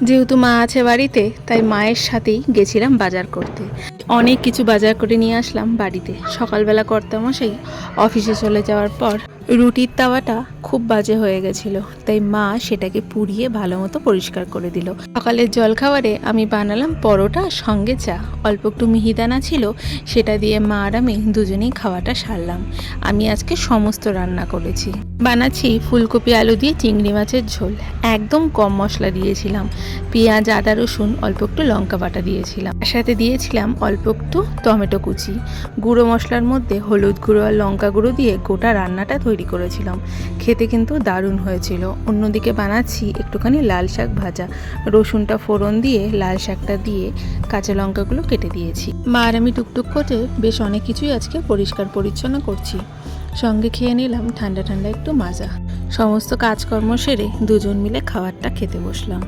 যেহেতু মা আছে বাড়িতে, তাই মায়ের সাথেই গেছিলাম বাজার করতে। অনেক কিছু বাজার করে নিয়ে আসলাম বাড়িতে। সকালবেলা কর্তামশাই অফিসে চলে যাওয়ার পর রুটির তাওয়াটা খুব বাজে হয়ে গেছিলো, তাই মা সেটাকে পুড়িয়ে ভালো মতো পরিষ্কার করে দিল। সকালের জলখাবারে আমি বানালাম পরোটা, সঙ্গে চা। অল্প একটু মিহিদানা ছিল, সেটা দিয়ে মা আর আমি দুজনেই খাওয়াটা সারলাম। আমি আজকে সমস্ত রান্না করেছি। বানাচ্ছি ফুলকপি আলু দিয়ে চিংড়ি মাছের ঝোল। একদম কম মশলা দিয়েছিলাম, পেঁয়াজ, আদা, রসুন, অল্প একটু লঙ্কা বাটা দিয়েছিলাম। তার সাথে দিয়েছিলাম অল্প একটু টমেটো কুচি। গুঁড়ো মশলার মধ্যে হলুদ গুঁড়ো আর লঙ্কা গুঁড়ো দিয়ে গোটা রান্নাটা তৈরি করেছিলাম। খেতে কিন্তু দারুণ হয়েছিল। অন্যদিকে বানাচ্ছি একটুখানি লাল শাক ভাজা। রসুনটা ফোড়ন দিয়ে লাল শাকটা দিয়ে কাঁচা লঙ্কাগুলো কেটে দিয়েছি। মা আর আমি টুকটুক করে বেশ অনেক কিছুই আজকে পরিষ্কার পরিচ্ছন্ন করছি। সঙ্গে খেয়ে নিলাম ঠান্ডা ঠান্ডা একটু মাজা। সমস্ত কাজকর্ম সেরে দুজন মিলে খাবারটা খেতে বসলাম।